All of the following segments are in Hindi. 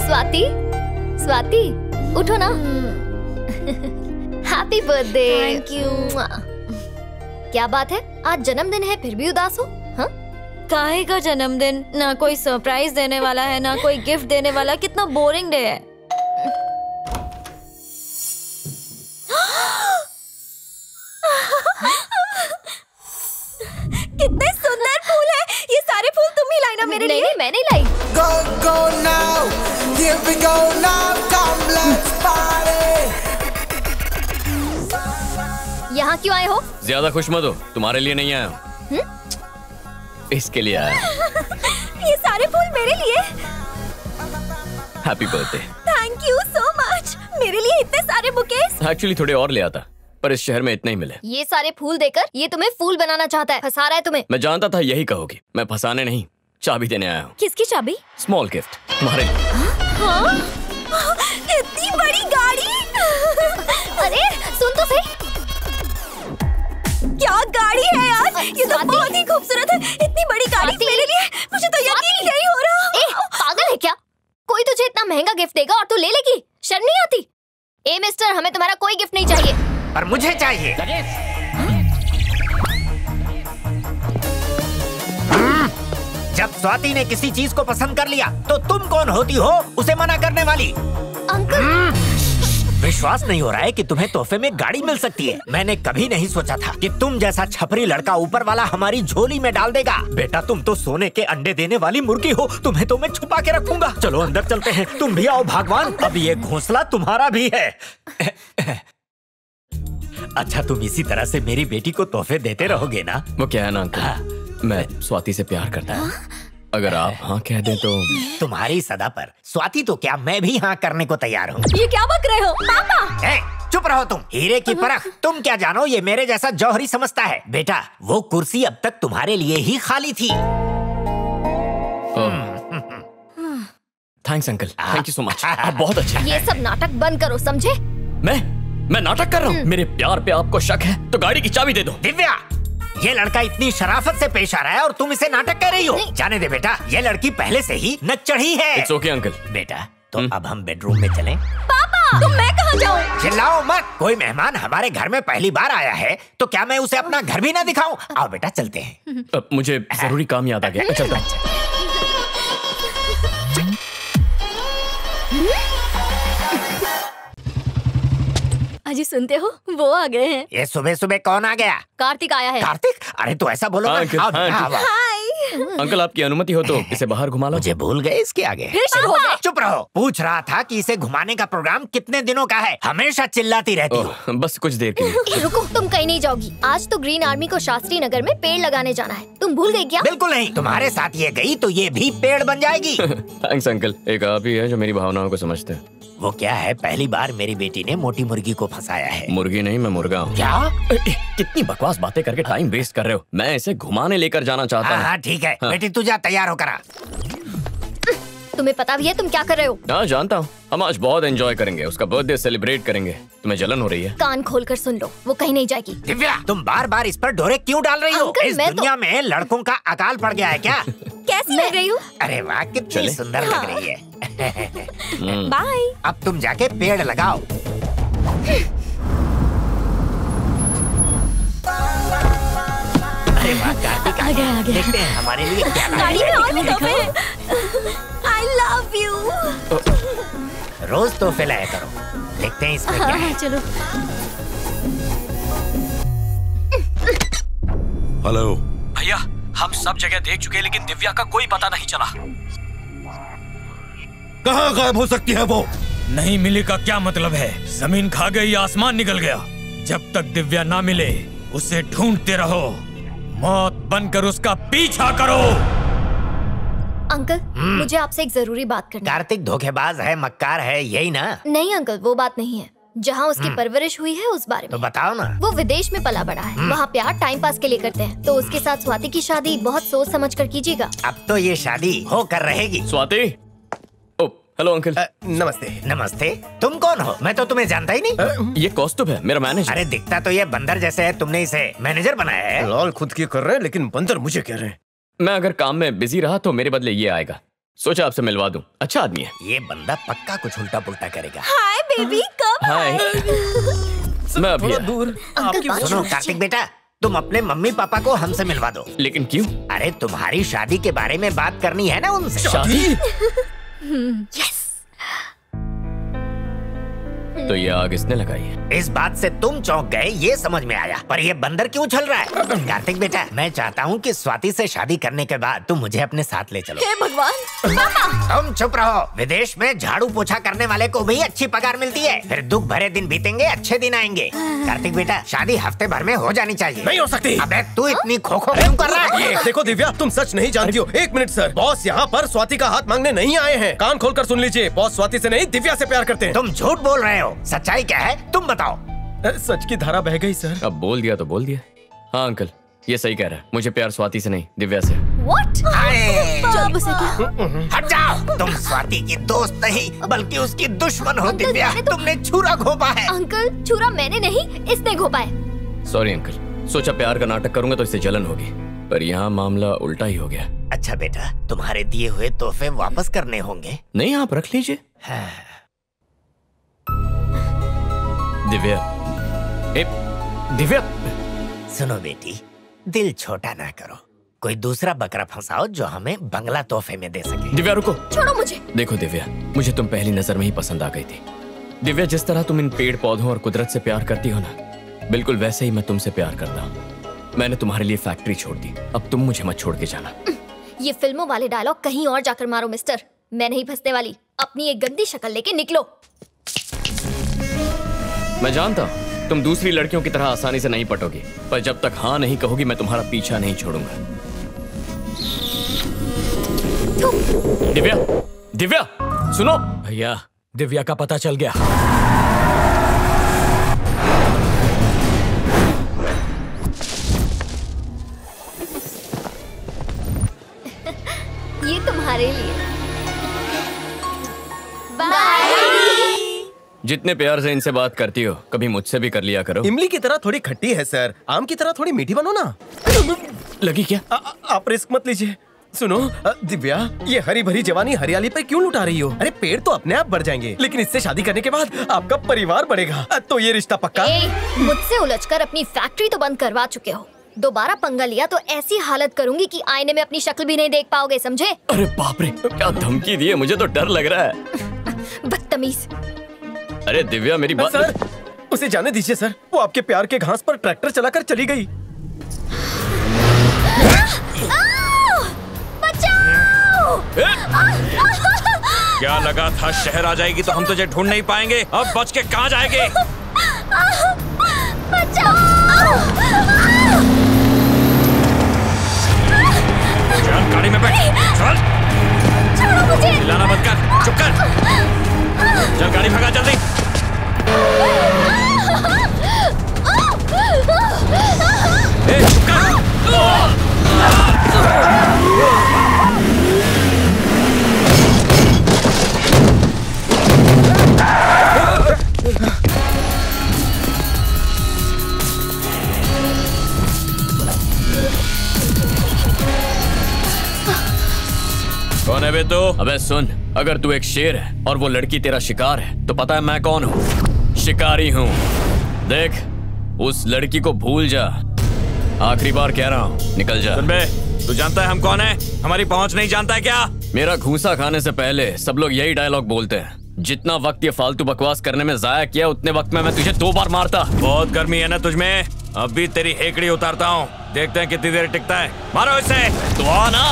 स्वाति, स्वाति, उठो ना। Happy birthday. Thank you. क्या बात है, आज जन्मदिन है फिर भी उदास हो? हाँ? काहे का जन्मदिन? ना कोई सरप्राइज देने वाला है, ना कोई गिफ्ट देने वाला। कितना बोरिंग डे है। कितने सुंदर फूल है। ये सारे फूल तुम ही लाई ना मेरे लिए? नहीं, मैं नहीं लाई। Go, go now, here we go now, come let's party. यहाँ क्यों आए हो? ज्यादा खुश मत हो, तुम्हारे लिए नहीं आया हूँ, इसके लिए आया। ये सारे फूल मेरे लिए? Happy birthday. Thank you so much. मेरे लिए इतने सारे बुकेस? एक्चुअली थोड़े और ले आता, पर इस शहर में इतने ही मिले। ये सारे फूल देकर ये तुम्हें फूल बनाना चाहता है, फंसा रहा है तुम्हें। मैं जानता था यही कहोगी। मैं फंसाने नहीं, चाबी देने आया हूँ। किसकी चाबी? स्मॉल गिफ्ट तुम्हारे लिए। हाँ? इतनी बड़ी गाड़ी? अरे सुन तो सही। क्या गाड़ी है यार, ये तो बहुत ही खूबसूरत है। इतनी बड़ी गाड़ी मेरे लिए, मुझे तो यकीन ही नहीं हो रहा। ए, पागल है क्या? कोई तुझे इतना महंगा गिफ्ट देगा और तू ले लेगी? शर्म नहीं आती? ए मिस्टर, हमें तुम्हारा कोई गिफ्ट नहीं चाहिए। पर मुझे चाहिए। जब स्वाति ने किसी चीज को पसंद कर लिया तो तुम कौन होती हो उसे मना करने वाली? अंकल, विश्वास नहीं हो रहा है कि तुम्हें तोहफे में गाड़ी मिल सकती है। मैंने कभी नहीं सोचा था कि तुम जैसा छपरी लड़का ऊपर वाला हमारी झोली में डाल देगा। बेटा, तुम तो सोने के अंडे देने वाली मुर्गी हो, तुम्हें तो मैं छुपा के रखूंगा। चलो अंदर चलते हैं, तुम भी आओ भगवान। अब ये घोंसला तुम्हारा भी है। अच्छा, तुम इसी तरह से मेरी बेटी को तोहफे देते रहोगे ना? वो क्या है ना अंकल, मैं स्वाति से प्यार करता हूँ। अगर आप हाँ कह दें तो। तुम्हारी सदा पर स्वाति तो क्या, मैं भी हाँ करने को तैयार हूँ। ये क्या बक रहे हो पापा? चुप रहो तुम। हीरे की परख तुम क्या जानो, ये मेरे जैसा जौहरी समझता है। बेटा, वो कुर्सी अब तक तुम्हारे लिए ही खाली थी। Thanks uncle, thank you so much, आप बहुत अच्छे। ये सब नाटक बंद करो, समझे? मैं नाटक कर रहा हूँ? मेरे प्यार पे आपको शक है तो गाड़ी की चाबी दे दो। दिव्या, ये लड़का इतनी शराफत से पेश आ रहा है और तुम इसे नाटक कह रही हो। जाने दे बेटा, ये लड़की पहले से ही न चढ़ी है। It's okay uncle. बेटा, तो अब हम बेडरूम में चलें? पापा, तो मैं कहाँ जाऊँ? चिल्लाओ मत। कोई मेहमान हमारे घर में पहली बार आया है तो क्या मैं उसे अपना घर भी ना दिखाऊं? आओ बेटा, चलते हैं। मुझे जरूरी काम याद आ गया, चलता हूं। अजी सुनते हो, वो आ गए हैं। ये सुबह सुबह कौन आ गया? कार्तिक आया है। कार्तिक? अरे तो ऐसा बोलो। अंकल, आपकी अनुमति हो तो इसे बाहर घुमा लो। मुझे भूल गए इसके आगे। फिर शुरू हो गए। चुप रहो। पूछ रहा था कि इसे घुमाने का प्रोग्राम कितने दिनों का है? हमेशा चिल्लाती रहती हो। बस कुछ देर के लिए। रुको, तुम कहीं नहीं जाओगी। आज तो ग्रीन आर्मी को शास्त्री नगर में पेड़ लगाने जाना है। तुम भूल गई क्या? बिल्कुल नहीं। तुम्हारे साथ ये गई तो ये भी पेड़ बन जाएगी। थैंक्स अंकल, एक आप ही है जो मेरी भावनाओं को समझते हैं। वो क्या है, पहली बार मेरी बेटी ने मोटी मुर्गी को फंसाया है। मुर्गी नहीं, मैं मुर्गा हूँ। क्या? कितनी बकवास बातें करके टाइम वेस्ट कर रहे हो। मैं इसे घुमाने लेकर जाना चाहता हूँ। हाँ ठीक है। बेटी तू जा, तैयार होकर आ। तुम्हें पता भी है तुम क्या कर रहे हो? हाँ जानता हूँ। हम आज बहुत एंजॉय करेंगे, उसका बर्थडे सेलिब्रेट करेंगे। तुम्हें जलन हो रही है? कान खोलकर सुन लो, वो कहीं नहीं जाएगी। दिव्या, तुम बार बार इस पर ढोरे क्यों डाल रही हो? अंकल, इस मैं दुनिया में लड़कों का अकाल पड़ गया है क्या? कैसी लग रही हूँ? अरे वाह, कितनी सुंदर लग रही है। बाय। अब तुम जाके पेड़ लगाओ। अरे वाह, कार्तिक आ गया। देखते हैं हमारे लिए क्या गाड़ी में और भी तोहफे हैं। I love you। रोज तोहफे लाया करो। देखते हैं इसमें क्या है। चलो। हेलो भैया, हम सब जगह देख चुके लेकिन दिव्या का कोई पता नहीं चला। कहाँ गायब हो सकती है वो? नहीं मिले का क्या मतलब है? जमीन खा गई, आसमान निकल गया। जब तक दिव्या ना मिले उसे ढूंढते रहो, मौत बनकर उसका पीछा करो। अंकल, मुझे आपसे एक जरूरी बात करनी है। कार्तिक धोखेबाज है, मक्कार है, यही ना? नहीं अंकल, वो बात नहीं है। जहाँ उसकी परवरिश हुई है उस बारे में। तो बताओ ना। वो विदेश में पला बड़ा है, वहाँ प्यार टाइम पास के लिए करते हैं। तो उसके साथ स्वाति की शादी बहुत सोच समझ कर कीजिएगा। अब तो ये शादी होकर रहेगी। स्वाति। ओ, हेलो अंकल। नमस्ते। नमस्ते। तुम कौन हो? मैं तो तुम्हें जानता ही नहीं। ये कौस्तुभ है, मेरा मैनेजर। अरे दिखता तो ये बंदर जैसे है, तुमने इसे मैनेजर बनाया है? लाल खुद की कर रहे हैं लेकिन बंदर मुझे कह रहे हैं। मैं अगर काम में बिजी रहा तो मेरे बदले ये आएगा। सोचा आपसे मिलवा दूं, अच्छा आदमी है। ये बंदा पक्का कुछ उल्टा पुल्टा करेगा। हाय बेबी, कब हाय। मैं अभी दूर। सुनो कार्तिक बेटा, तुम अपने मम्मी पापा को हमसे मिलवा दो। लेकिन क्यों? अरे तुम्हारी शादी के बारे में बात करनी है ना उनसे। शादी? यस। तो ये आग इसने लगाई है। इस बात से तुम चौंक गए ये समझ में आया, पर ये बंदर क्यों चल रहा है? कार्तिक बेटा, मैं चाहता हूँ कि स्वाति से शादी करने के बाद तुम मुझे अपने साथ ले चलो। हे भगवान। तुम चुप रहो। विदेश में झाड़ू पोछा करने वाले को भी अच्छी पगार मिलती है। फिर दुख भरे दिन बीतेंगे, अच्छे दिन आएंगे। कार्तिक बेटा, शादी हफ्ते भर में हो जानी चाहिए। नहीं हो सकती। अबे तू इतनी खोखो क्यों कर रहा है? देखो दिव्या, तुम सच नहीं जानती हो। एक मिनट सर, बॉस यहाँ पर स्वाति का हाथ मांगने नहीं आए हैं। कान खोलकर सुन लीजिए, बॉस स्वाति से नहीं दिव्या से प्यार करते हैं। तुम झूठ बोल रहे हो, सच्चाई क्या है तुम बताओ। सच की धारा बह गई सर। अब बोल दिया तो बोल दिया। हाँ अंकल, ये सही कह रहा है। मुझे प्यार स्वाति से नहीं, दिव्या से। What? अरे जब उसे क्या? हट जाओ। तुम स्वाति की दोस्त नहीं बल्कि उसकी दुश्मन हो अंकल, दिव्या। मैंने तो- तुमने छुरा घोंपा है। अंकल, छुरा मैंने नहीं, इसने घोपा है। सॉरी अंकल, सोचा प्यार का नाटक करूंगा तो इससे जलन होगी, पर यहाँ मामला उल्टा ही हो गया। अच्छा बेटा, तुम्हारे दिए हुए तोहफे वापस करने होंगे। नहीं, आप रख लीजिए। दिव्या, दिव्या, सुनो बेटी, दिल छोटा ना करो। कोई दूसरा बकरा फंसाओ जो हमें बंगला तोहफे में दे सके। दिव्या रुको। छोड़ो मुझे। देखो दिव्या, मुझे तुम पहली नजर में ही पसंद आ गई थी। दिव्या, जिस तरह तुम इन पेड़ पौधों और कुदरत से प्यार करती हो ना, बिल्कुल वैसे ही मैं तुमसे प्यार करता हूँ। मैंने तुम्हारे लिए फैक्ट्री छोड़ दी, अब तुम मुझे मत छोड़ के जाना। ये फिल्मों वाले डायलॉग कहीं और जाकर मारो मिस्टर, मैं नहीं फंसने वाली। अपनी एक गंदी शक्ल लेके निकलो। मैं जानता हूँ तुम दूसरी लड़कियों की तरह आसानी से नहीं पटोगी, पर जब तक हाँ नहीं कहोगी मैं तुम्हारा पीछा नहीं छोड़ूंगा। दिव्या, दिव्या, सुनो। भैया, दिव्या का पता चल गया। ये तुम्हारे लिए। बाय। जितने प्यार से इनसे बात करती हो, कभी मुझसे भी कर लिया करो। इमली की तरह थोड़ी खट्टी है सर, आम की तरह थोड़ी मीठी बनो ना। लगी क्या? आप रिस्क मत लीजिए। सुनो दिव्या, ये हरी भरी जवानी हरियाली पर क्यों लुटा रही हो? अरे पेड़ तो अपने आप बढ़ जाएंगे, लेकिन इससे शादी करने के बाद आपका परिवार बढ़ेगा। तो ये रिश्ता पक्का? मुझसे उलझकर अपनी फैक्ट्री तो बंद करवा चुके हो, दोबारा पंगा लिया तो ऐसी हालत करूंगी कि आईने में अपनी शक्ल भी नहीं देख पाओगे, समझे? अरे बाप रे, क्या धमकी दी है, मुझे तो डर लग रहा है। बदतमीज। अरे दिव्या, मेरी बात। सर, उसे जाने दीजिए सर, वो आपके प्यार के घास पर ट्रैक्टर चलाकर चली गई। बचाओ! क्या लगा था शहर आ जाएगी तो हम तुझे ढूंढ नहीं पाएंगे? अब बच के कहाँ जाएगी? बचाओ! चल गाड़ी में बैठ, चल। छोड़ो मुझे! चिल्लाना बंद कर, चुप कर। चल गाड़ी भगा जल्दी। ए, चुप कर। कौन है बे तू? अबे सुन, अगर तू एक शेर है और वो लड़की तेरा शिकार है तो पता है मैं कौन हूँ? शिकारी हूँ। देख, उस लड़की को भूल जा। आखिरी बार कह रहा हूँ, निकल जा। सुन बे, तू जानता है हम कौन है? हमारी पहुंच नहीं जानता है क्या? मेरा घूसा खाने से पहले सब लोग यही डायलॉग बोलते हैं। जितना वक्त ये फालतू बकवास करने में जाया किया, उतने वक्त में मैं तुझे 2 बार मारता। बहुत गर्मी है ना तुझमें? अब भी तेरी हेकड़ी उतारता हूँ, देखते हैं कितनी देर टिकता है। मारो इसे। तो आ ना।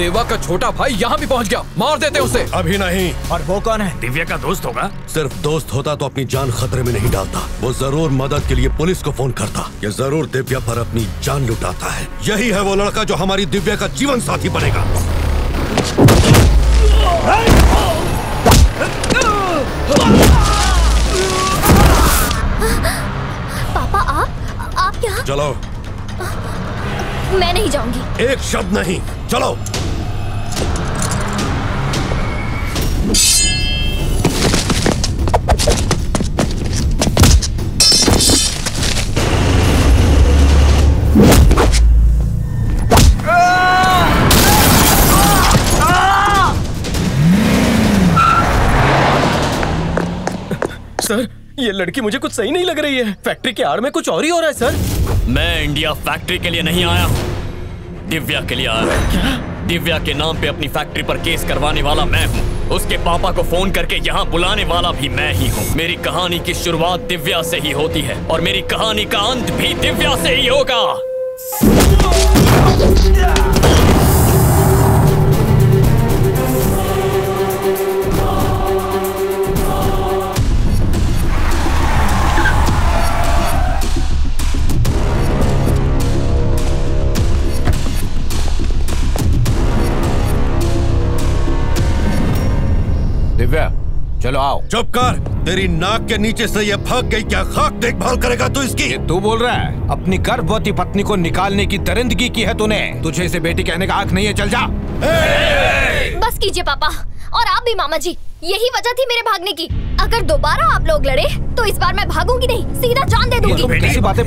देवा का छोटा भाई यहाँ भी पहुँच गया, मार देते उसे। अभी नहीं। और वो कौन है? दिव्या का दोस्त होगा? सिर्फ दोस्त होता तो अपनी जान खतरे में नहीं डालता। वो जरूर मदद के लिए पुलिस को फोन करता। ये जरूर दिव्या पर अपनी जान लुटाता है। यही है वो लड़का जो हमारी दिव्या का जीवन साथी बनेगा। पापा आप यहाँ? चलो। मैं नहीं जाऊंगी। एक शब्द नहीं, चलो। सर, ये लड़की मुझे कुछ सही नहीं लग रही है। फैक्ट्री के आड़ में कुछ और ही हो रहा है सर। मैं इंडिया फैक्ट्री के लिए नहीं आया हूँ, दिव्या के लिए आया हूँ। क्या? दिव्या के नाम पे अपनी फैक्ट्री पर केस करवाने वाला मैं हूँ। उसके पापा को फोन करके यहाँ बुलाने वाला भी मैं ही हूँ। मेरी कहानी की शुरुआत दिव्या से ही होती है और मेरी कहानी का अंत भी दिव्या से ही होगा। दिव्या, चलो आओ। चुप कर। तेरी नाक के नीचे से ये भाग गई, क्या खाक देखभाल करेगा तू इसकी? ये तू बोल रहा है? अपनी गर्भवती पत्नी को निकालने की दरिंदगी की है तूने। तुझे इसे बेटी कहने का हक नहीं है, चल जा। बस कीजिए पापा, और आप भी मामा जी। यही वजह थी मेरे भागने की। अगर दोबारा आप लोग लड़े तो इस बार मैं भागूंगी नहीं, सीधा जान दे दूंगी। कैसी बातें?